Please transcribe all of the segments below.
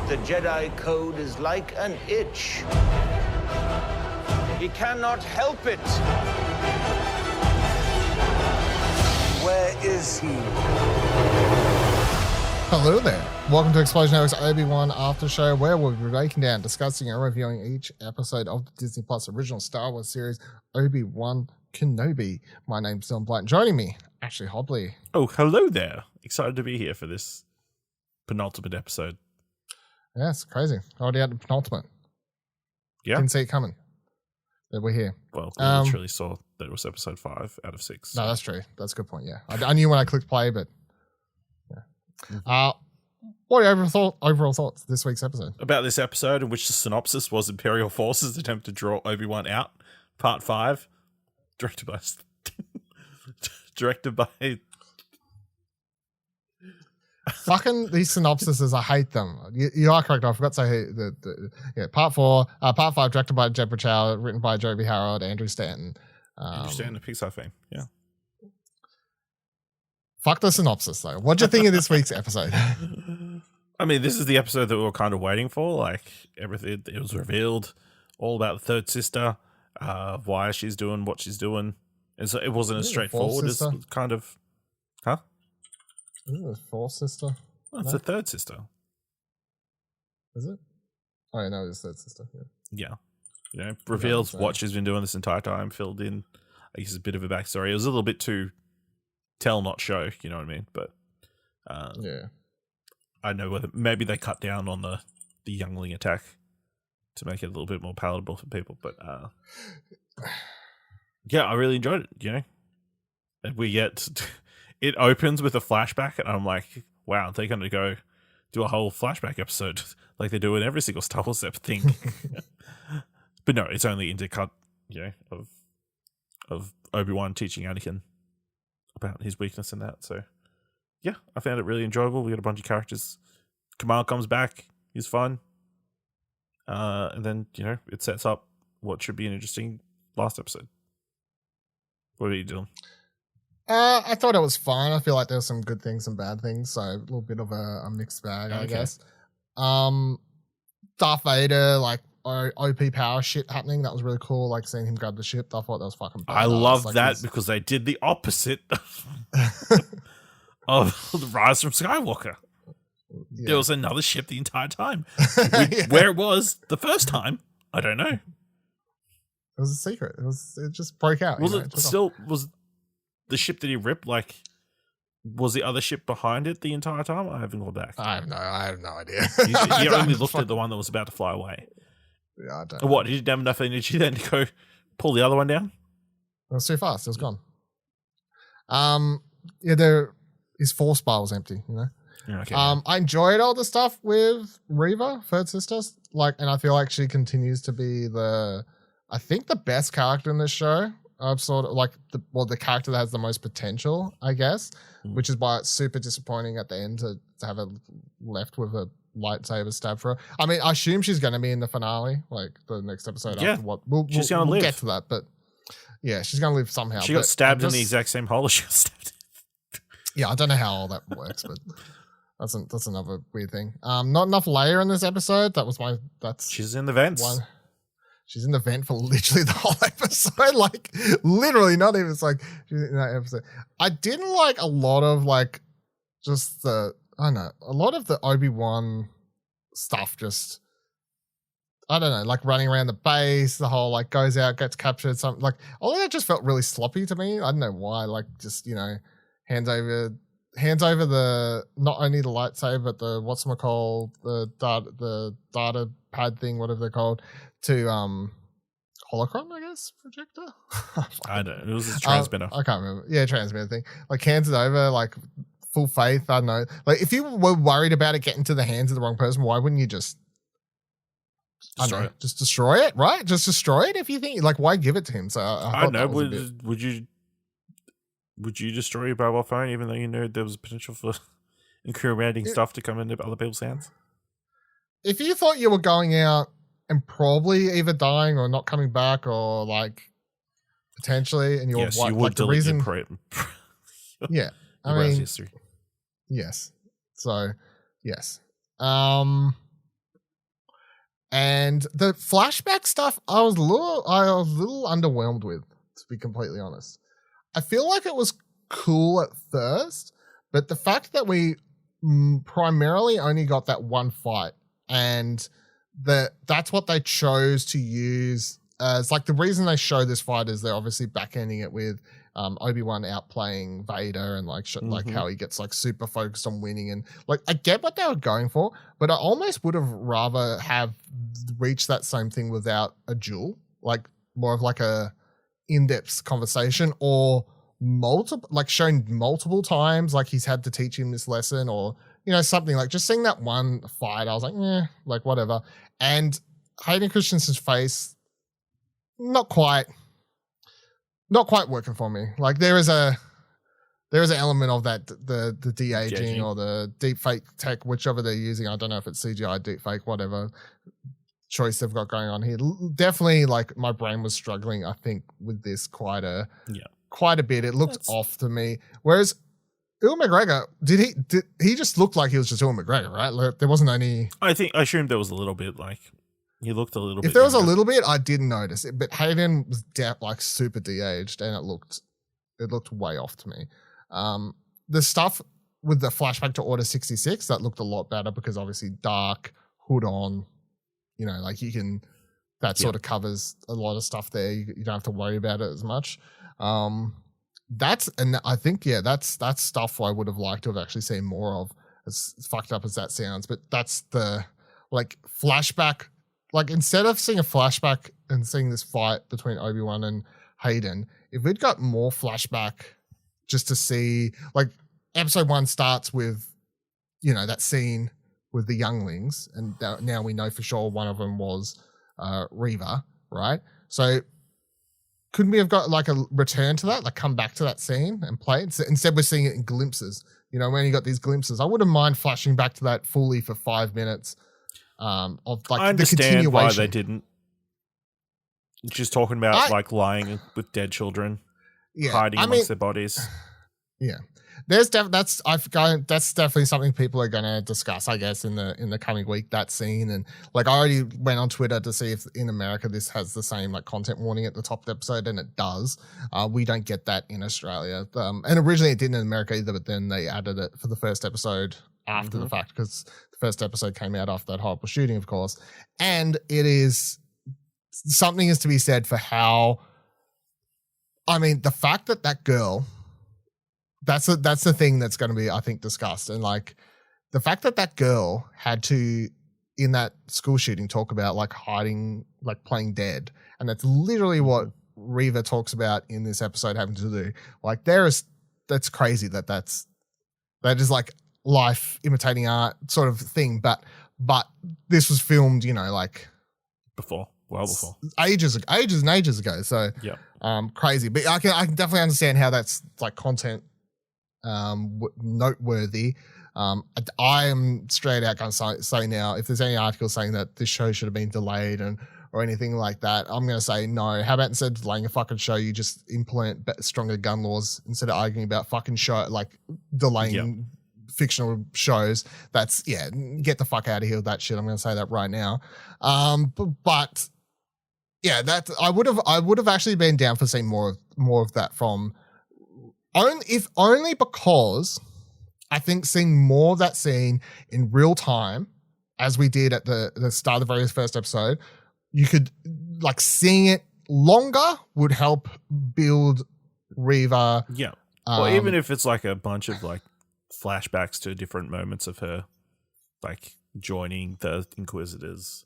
The Jedi Code is like an itch. He cannot help it. Where is he? Hello there. Welcome to Explosion Network's Obi-Wan After Show, where we'll be breaking down, discussing, and reviewing each episode of the Disney Plus original Star Wars series, Obi-Wan Kenobi. My name's Dylan Blight. Joining me, Ashley Hobley. Oh, hello there. Excited to be here for this penultimate episode. Yeah, it's crazy. Already at the penultimate. Yeah. Didn't see it coming. But we're here. Well, we literally saw that it was episode 5 out of 6. No, that's true. That's a good point, yeah. I knew when I clicked play, but yeah. What are your overall thoughts this week's episode? About this episode, in which the synopsis was Imperial Forces attempt to draw Obi-Wan out, part 5, directed by Fucking these synopsises, I hate them. You are correct. I forgot to say part 4, part 5, directed by Deborah Chow, written by Joby, Andrew Stanton. Andrew Stanton, a Pixar fame. Yeah. Fuck the synopsis though. What'd you think of this week's episode? I mean, this is the episode that we were kind of waiting for. Like everything, it was revealed all about the third sister, why she's doing what she's doing, and so it wasn't as straightforward as kind of, huh? Isn't it the fourth sister? Well, it's the third sister. Is it? Oh, yeah, no, it's third sister. Yeah. You know, reveals what she's been doing this entire time, filled in, I guess, a bit of a backstory. It was a little bit too tell, not show, you know what I mean? But yeah. I know whether maybe they cut down on the youngling attack to make it a little bit more palatable for people. But yeah, I really enjoyed it, you know? And we get... It opens with a flashback, and I'm like, wow, they're going to go do a whole flashback episode like they do in every single Star Wars thing. But no, it's only intercut, you know, of Obi-Wan teaching Anakin about his weakness in that. So, yeah, I found it really enjoyable. We got a bunch of characters. Kamal comes back. He's fun. And then, you know, it sets up what should be an interesting last episode. What are you doing? I thought it was fine. I feel like there were some good things and bad things, so a little bit of a mixed bag, I guess. Darth Vader, like OP power shit happening. That was really cool. Like seeing him grab the ship. I thought that was fucking badass. I love that because they did the opposite of the Rise from Skywalker. Yeah. There was another ship the entire time. Where it was the first time, I don't know. It was a secret. It just broke out. Was it still was the ship that he ripped, like, was the other ship behind it the entire time? I haven't gone back. I have no idea. You only looked at the one that was about to fly away. Yeah, I don't. What, did you have enough energy then to go pull the other one down? It was too fast. It was gone. Yeah, his force bar was empty, you know? Okay. I enjoyed all the stuff with Reva, third sister, and I feel like she continues to be the best character in this show. Sort of like the character that has the most potential, I guess, which is why it's super disappointing at the end to have her left with a lightsaber stab for her. I mean, I assume she's going to be in the finale, like the next episode. Yeah, after what she's going to live. Get to that, but yeah, she's going to live somehow. She got stabbed in the exact same hole she got stabbed. Yeah, I don't know how all that works, but that's another weird thing. Not enough Leia in this episode. She's in the vents. She's in the vent for literally the whole episode. Like, literally, not even, it's like, she's in that episode. I didn't like a lot of, like, just a lot of the Obi-Wan stuff just, I don't know, like running around the base, the whole, like, goes out, gets captured, something, like, all of that just felt really sloppy to me. I don't know why, like, just, you know, hands over the, not only the lightsaber, but the, whatchamacallit, the data pad thing, whatever they're called, to holocron, I guess, projector. I don't know. It was a transmitter. I can't remember. Yeah, transmitter thing. Like hands it over, like full faith. I don't know. Like if you were worried about it getting to the hands of the wrong person, why wouldn't you just just destroy it, right? Just destroy it if you think, like, why give it to him? So I don't know. Would you destroy your mobile phone even though you knew there was a potential for incriminating stuff to come into other people's hands? If you thought you were going out and probably either dying or not coming back or like potentially, and you're you would like the reason. Yeah, I mean, history. Yes. So yes. And the flashback stuff, I was a little underwhelmed with, to be completely honest. I feel like it was cool at first, but the fact that we primarily only got that one fight, and that's what they chose to use as like the reason they show this fight is they're obviously back-ending it with Obi-Wan outplaying Vader and like like how he gets like super focused on winning, and like I get what they were going for, but I almost would have rather have reached that same thing without a duel, like more of like a in-depth conversation, or multiple, like shown multiple times, like he's had to teach him this lesson, or you know, something like just seeing that one fight. I was like, like whatever. And Hayden Christensen's face, not quite working for me. Like there is an element of that, the de-aging or the deep fake tech, whichever they're using. I don't know if it's CGI, deep fake, whatever choice they've got going on here. Definitely, like my brain was struggling, I think, with this quite a bit. It looked off to me. Whereas Ewan McGregor, he just looked like he was just Ewan McGregor, right? Like, there wasn't any. I assumed there was a little bit, like he looked a little bit. If there was a little bit, I didn't notice it. But Hayden was like super de-aged, and it looked way off to me. The stuff with the flashback to Order 66, that looked a lot better because obviously dark, hood on, you know, like you can, that sort of covers a lot of stuff there. You don't have to worry about it as much. And I think, that's stuff I would have liked to have actually seen more of, as fucked up as that sounds. But that's the like flashback, like instead of seeing a flashback and seeing this fight between Obi-Wan and Hayden, if we'd got more flashback just to see, like episode 1 starts with, you know, that scene with the younglings, and now we know for sure one of them was Reva, right? So couldn't we have got like a return to that, like come back to that scene and play it? Instead we're seeing it in glimpses. You know, when you got these glimpses, I wouldn't mind flashing back to that fully for 5 minutes of like I understand the continuation. Why they didn't. Just talking about like lying with dead children, hiding amongst their bodies. Yeah. That's definitely something people are going to discuss, I guess, in the coming week, that scene. And like I already went on Twitter to see if in America this has the same like content warning at the top of the episode, and it does. We don't get that in Australia. And originally it didn't in America either, but then they added it for the first episode after the fact, because the first episode came out after that horrible shooting, of course. And something is to be said for how, I mean, the fact that girl, that's the thing that's going to be, I think, discussed. And like the fact that girl had to, in that school shooting, talk about like hiding, like playing dead. And that's literally what Reva talks about in this episode having to do. Like that's crazy that is like life imitating art sort of thing. But this was filmed, you know, like before. Well before. Ages and ages ago. So crazy. But I can definitely understand how that's like content noteworthy. I am straight out going to say now, if there's any article saying that this show should have been delayed or anything like that, I'm going to say no. How about instead of delaying a fucking show, you just implement stronger gun laws instead of arguing about fucking show, like delaying fictional shows. That's get the fuck out of here with that shit. I'm going to say that right now. But yeah, that I would have actually been down for seeing more of that from. If only because I think seeing more of that scene in real time, as we did at the start of the very first episode, you could like seeing it longer would help build Reva. Yeah. Or even if it's like a bunch of like flashbacks to different moments of her, like joining the Inquisitors,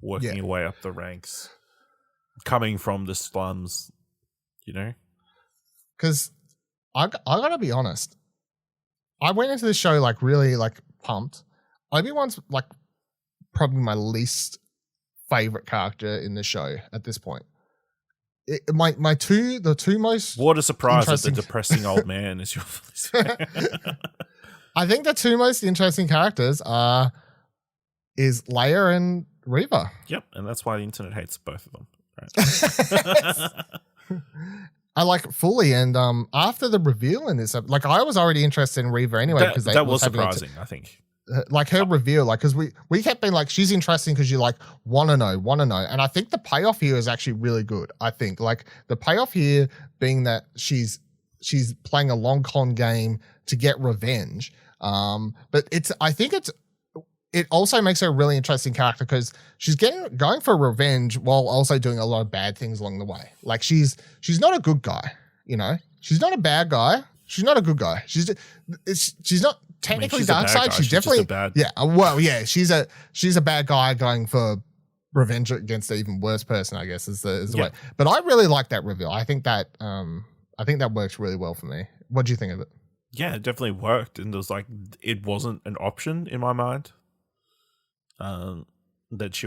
working her way up the ranks, coming from the slums, you know? Because I gotta be honest. I went into the show like really like pumped. Obi-Wan's like probably my least favorite character in the show at this point. The two most. What a surprise that the depressing old man is your. I think the two most interesting characters is Leia and Reva. Yep, and that's why the internet hates both of them. Right? I like fully, and after the reveal in this, like I was already interested in Reva anyway because that was surprising. I think like her reveal, like, because we kept being like, she's interesting because you like want to know, and I think the payoff here is actually really good. I think like the payoff here being that she's playing a long con game to get revenge, but it also makes her a really interesting character because she's going for revenge while also doing a lot of bad things along the way. Like she's not a good guy, you know, she's not a bad guy, she's not a good guy, she's not technically dark side. She's definitely bad. Yeah. Well, yeah. She's a bad guy going for revenge against an even worse person, I guess, is the way. But I really like that reveal. I think that works really well for me. What do you think of it? Yeah, it definitely worked, and it wasn't an option in my mind. That she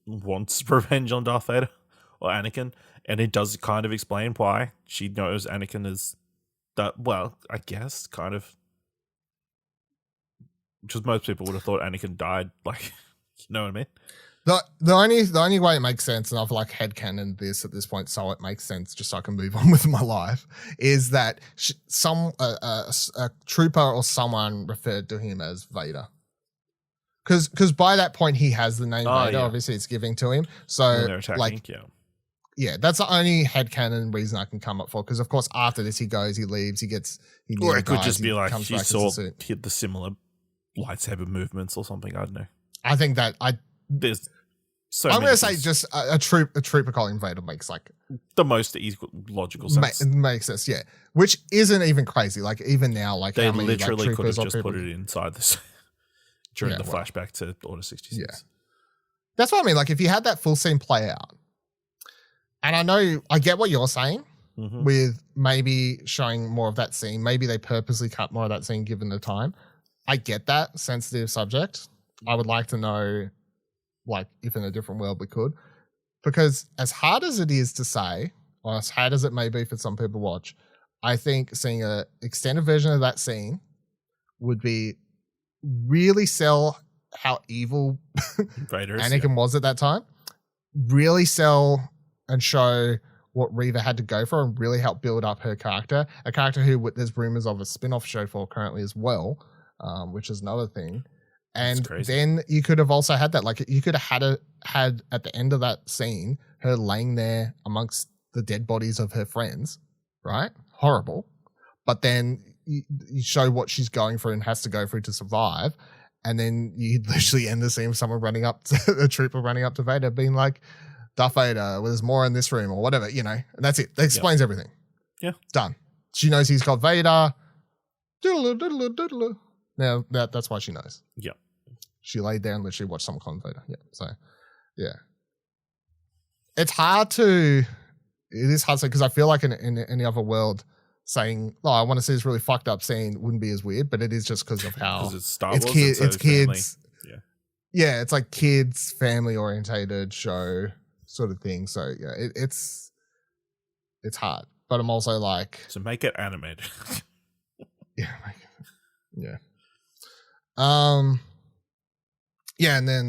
wants revenge on Darth Vader or Anakin, and it does kind of explain why she knows Anakin is that. Well, I guess kind of. Because most people would have thought Anakin died, like, you know what I mean? The only way it makes sense, and I've like headcanoned this at this point, so it makes sense just so I can move on with my life, is that a trooper or someone referred to him as Vader. Because by that point he has the name Vader, obviously it's giving to him. So when they're attacking, like, yeah, that's the only headcanon reason I can come up for. Because of course after this he goes, he leaves, or it could just be like he saw hit the similar lightsaber movements or something. I don't know. I think that there's so I'm going to say just a trooper calling Vader makes like the most logical sense. It makes sense, yeah. Which isn't even crazy. Like even now, like they how many, literally like, could have troopers just put it inside this during the flashback to Order 66. Yeah, that's what I mean. Like if you had that full scene play out, and I get what you're saying with maybe showing more of that scene. Maybe they purposely cut more of that scene given the time. I get that sensitive subject. I would like to know, like, if in a different world we could. Because as hard as it is to say, or as hard as it may be for some people to watch, I think seeing an extended version of that scene would be really sell how evil Anakin was at that time. Really sell and show what Reva had to go for and really help build up her character. A character who there's rumors of a spin-off show for currently as well. Which is another thing. And then you could have also had that, like you could have had at the end of that scene, her laying there amongst the dead bodies of her friends, right? Horrible. But then you show what she's going through and has to go through to survive. And then you literally end the scene with someone running up to a trooper running up to Vader being like, Darth Vader, well, there's more in this room or whatever, you know, and that's it. That explains everything. Yeah. Done. She knows he's called Vader. Doodle, doodle, doodle. Now that's why she knows. Yeah. She laid there and literally watched some con Vader. Yeah. So, yeah. It is hard to say because I feel like in any other world saying, oh, I want to see this really fucked up scene wouldn't be as weird, but it is just because of how it's Star Wars. It's kids. Yeah. Yeah. It's like kids, family orientated show sort of thing. So yeah, it's hard, but I'm also like, so make it animated. Yeah. Yeah. Yeah, and then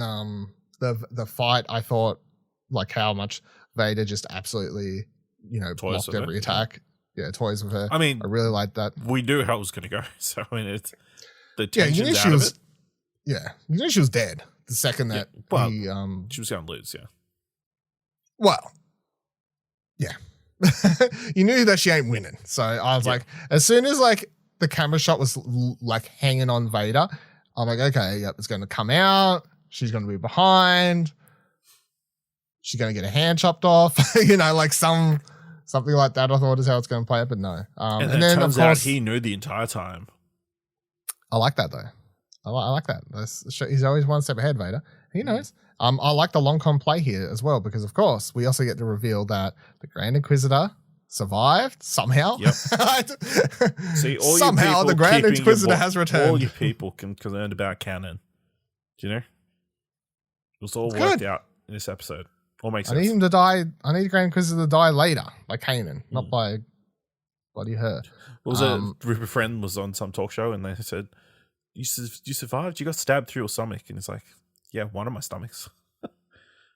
the fight, I thought like how much Vader just absolutely, you know, blocked every attack. Yeah, toys with her. I mean, I really liked that. We knew how it was going to go, so I mean, it's the tension's you knew she was. Yeah, you knew she was dead the second that she was going to lose. Yeah. Well, yeah, you knew that she ain't winning. So I was like, as soon as like the camera shot was like hanging on Vader, I'm like, okay, yep, it's going to come out. She's going to be behind. She's going to get a hand chopped off. You know, like something like that. I thought is how it's going to play out, but no. And then turns out he knew the entire time. I like that though. I like that. He's always one step ahead, Vader. He knows. I like the long con play here as well because, of course, we also get to reveal that the Grand Inquisitor survived somehow. Yep. See, all somehow the Grand Inquisitor has returned. All you people concerned about canon. Do you know? It was all worked out in this episode. All makes sense. I need him to die. I need the Grand Inquisitor to die later by Kanan, not by bloody her. Was a group of friends was on some talk show and they said, you survived? You got stabbed through your stomach. And it's like, yeah, one of my stomachs.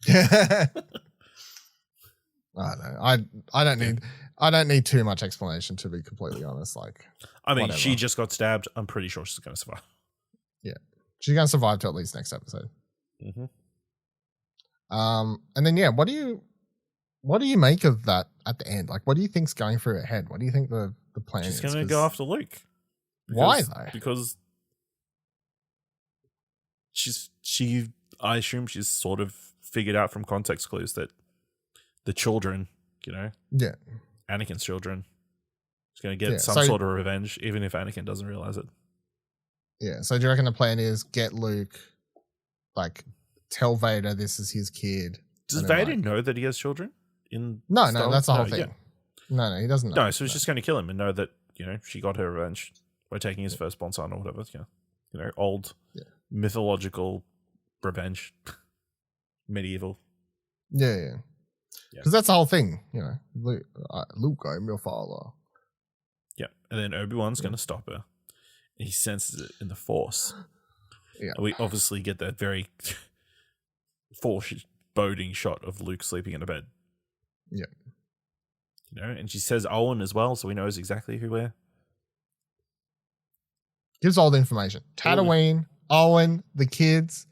I don't know. I don't need too much explanation, to be completely honest. Like, I mean, whatever. she just got stabbed. I'm pretty sure she's going to survive. Yeah. She's going to survive to at least next episode. Mm-hmm. And then, what do you make of that at the end? Like, what do you think's going through her head? What do you think the plan is? She's going to go after Luke. Why though? Because I assume she's sort of figured out from context clues that the children, Anakin's children, is going to get some sort of revenge, even if Anakin doesn't realize it. Yeah. So do you reckon the plan is get Luke, like, tell Vader this is his kid? Does Vader know that he has children? No, that's the whole thing. Yeah. No, he doesn't know. No, so he's just going to kill him and know that, she got her revenge by taking his firstborn son or whatever. Old mythological revenge. Medieval. Yeah. Because that's the whole thing, Luke, I'm your father. Yeah. And then Obi-Wan's going to stop her. And he senses it in the Force. Yeah. And we obviously get that very foreboding shot of Luke sleeping in a bed. Yeah. And she says Owen as well, so he knows exactly who we're. Gives all the information. Tatooine, Owen, the kids.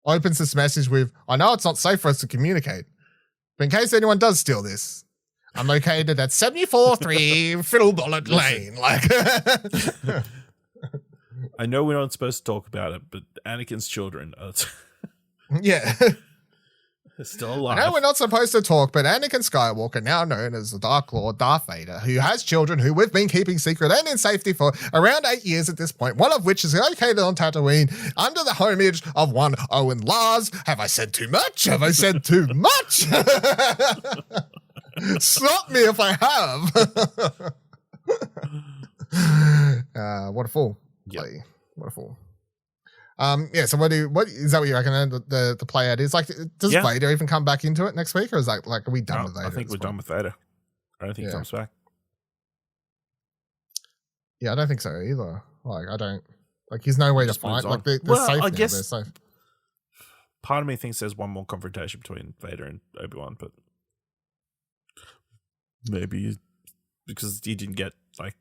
Opens this message with, I know it's not safe for us to communicate, but in case anyone does steal this, I'm located at 743 Fiddle Bullet Lane. Like, I know we're not supposed to talk about it, but Anakin's children are still alive. I know we're not supposed to talk, but Anakin Skywalker, now known as the Dark Lord Darth Vader, who has children who we've been keeping secret and in safety for around 8 years at this point, one of which is located on Tatooine under the homage of one Owen Lars. Have I said too much? Have I said too much? Stop me if I have. What a fool. Yep. What a fool. So what is that what you reckon the play out is? Like, does Vader even come back into it next week, or is that like, are we done with Vader? I think we're done with Vader. I don't think he comes back. Yeah, I don't think so either. Like, I don't, like, he's no way to fight. Like, they're safe I now. guess They're safe. Part of me thinks there's one more confrontation between Vader and Obi-Wan, but maybe because he didn't get, like,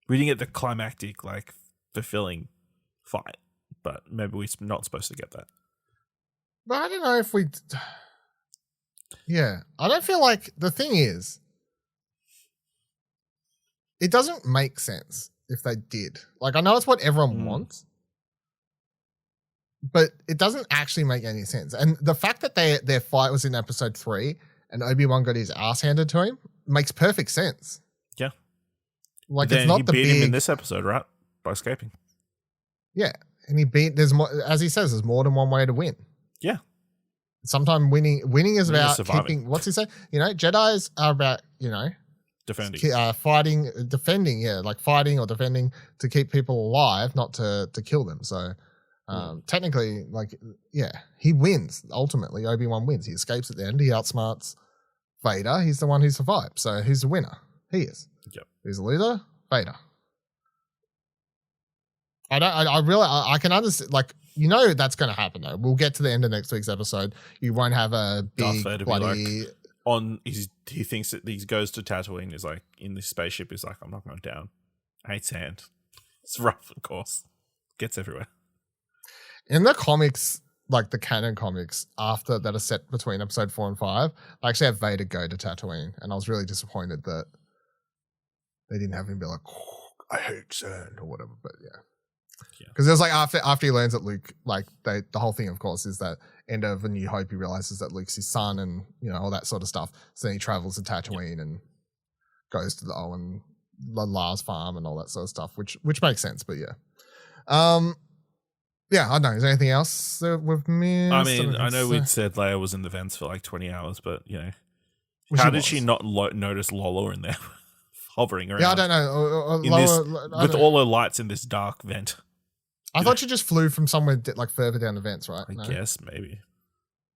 we didn't get the climactic, like, fulfilling fight. But maybe we're not supposed to get that. But I don't know if we... Yeah. I don't feel like... The thing is, it doesn't make sense if they did. Like, I know it's what everyone wants, but it doesn't actually make any sense. And the fact that their fight was in episode 3 and Obi-Wan got his ass handed to him makes perfect sense. Yeah. Like, then it's not he beat him in this episode, right? By escaping. Yeah. And there's more, as he says, there's more than one way to win. Yeah. Sometimes winning is about keeping, what's he say? Jedis are about, defending, defending, like fighting or defending to keep people alive, not to kill them. So technically, like, he wins. Ultimately, Obi-Wan wins. He escapes at the end. He outsmarts Vader. He's the one who survived. So who's the winner? He is. Yep. Who's the leader? Vader. I can understand, like, that's going to happen though. We'll get to the end of next week's episode. You won't have a big bloody... he thinks that he goes to Tatooine, is like, in this spaceship, is like, I'm not going down. I hate sand. It's rough, of course. Gets everywhere. In the comics, like the canon comics, after that are set between episode 4 and 5, I actually have Vader go to Tatooine, and I was really disappointed that they didn't have him be like, oh, I hate sand or whatever, but yeah. Because it was like after he learns that Luke, like, the whole thing, of course, is that end of A New Hope, he realizes that Luke's his son and, all that sort of stuff. So then he travels to Tatooine and goes to the Owen Lars farm and all that sort of stuff, which makes sense, but yeah. I don't know. Is there anything else that we've missed? I mean, I know we'd said Leia was in the vents for like 20 hours, but, how did she not notice Lola in there hovering around? Yeah, I don't know. With all her lights in this dark vent. I thought she just flew from somewhere like further down the vents, right? I guess maybe.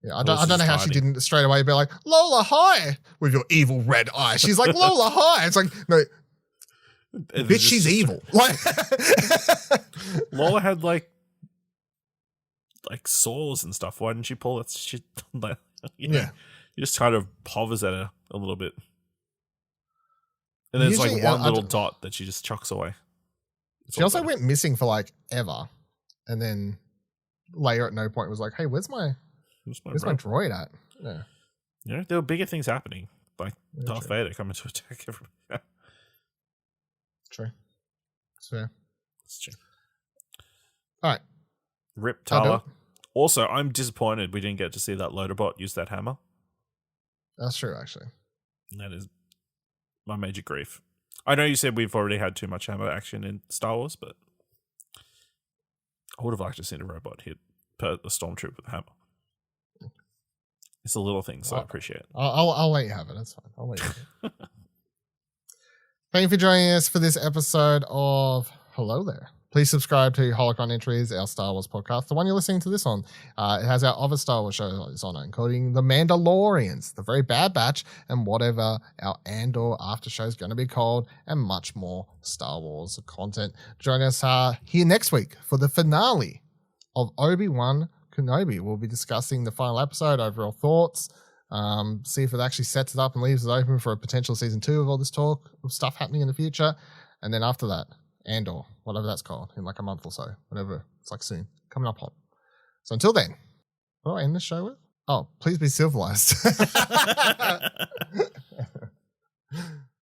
Yeah, I don't know how she didn't straight away be like, Lola, hi, with your evil red eye. She's like, Lola, hi. It's like, no, bitch, she's evil. Like, Lola had like saws and stuff. Why didn't she pull that shit? Yeah, he just kind of hovers at her a little bit, and then usually, it's like one little dot that she just chucks away. She also went missing for like ever, and then Leia at no point was like, hey, where's my droid at? Yeah. You know, there were bigger things happening, like Yeah, Darth true. Vader coming to attack everyone. True. It's fair. It's true. All right. Rip I'll do Tala. it. Also, I'm disappointed we didn't get to see that loader bot use that hammer. That's true, actually. That is my major grief. I know you said we've already had too much hammer action in Star Wars, but I would have liked to see a robot hit a stormtrooper with a hammer. It's a little thing, so I appreciate it. I'll let you have it. That's fine. I'll let you have it. Thank you for joining us for this episode of Hello There. Please subscribe to Holocron Entries, our Star Wars podcast, the one you're listening to this on. It has our other Star Wars shows on it, including The Mandalorians, The Very Bad Batch, and whatever our Andor after show is going to be called, and much more Star Wars content. Join us here next week for the finale of Obi-Wan Kenobi. We'll be discussing the final episode, overall thoughts, see if it actually sets it up and leaves it open for a potential season 2 of all this talk of stuff happening in the future. And then after that, Andor, whatever that's called, in like a month or so, whatever. It's like soon, coming up hot. So until then, what do I end the show with? Oh, please be civilized.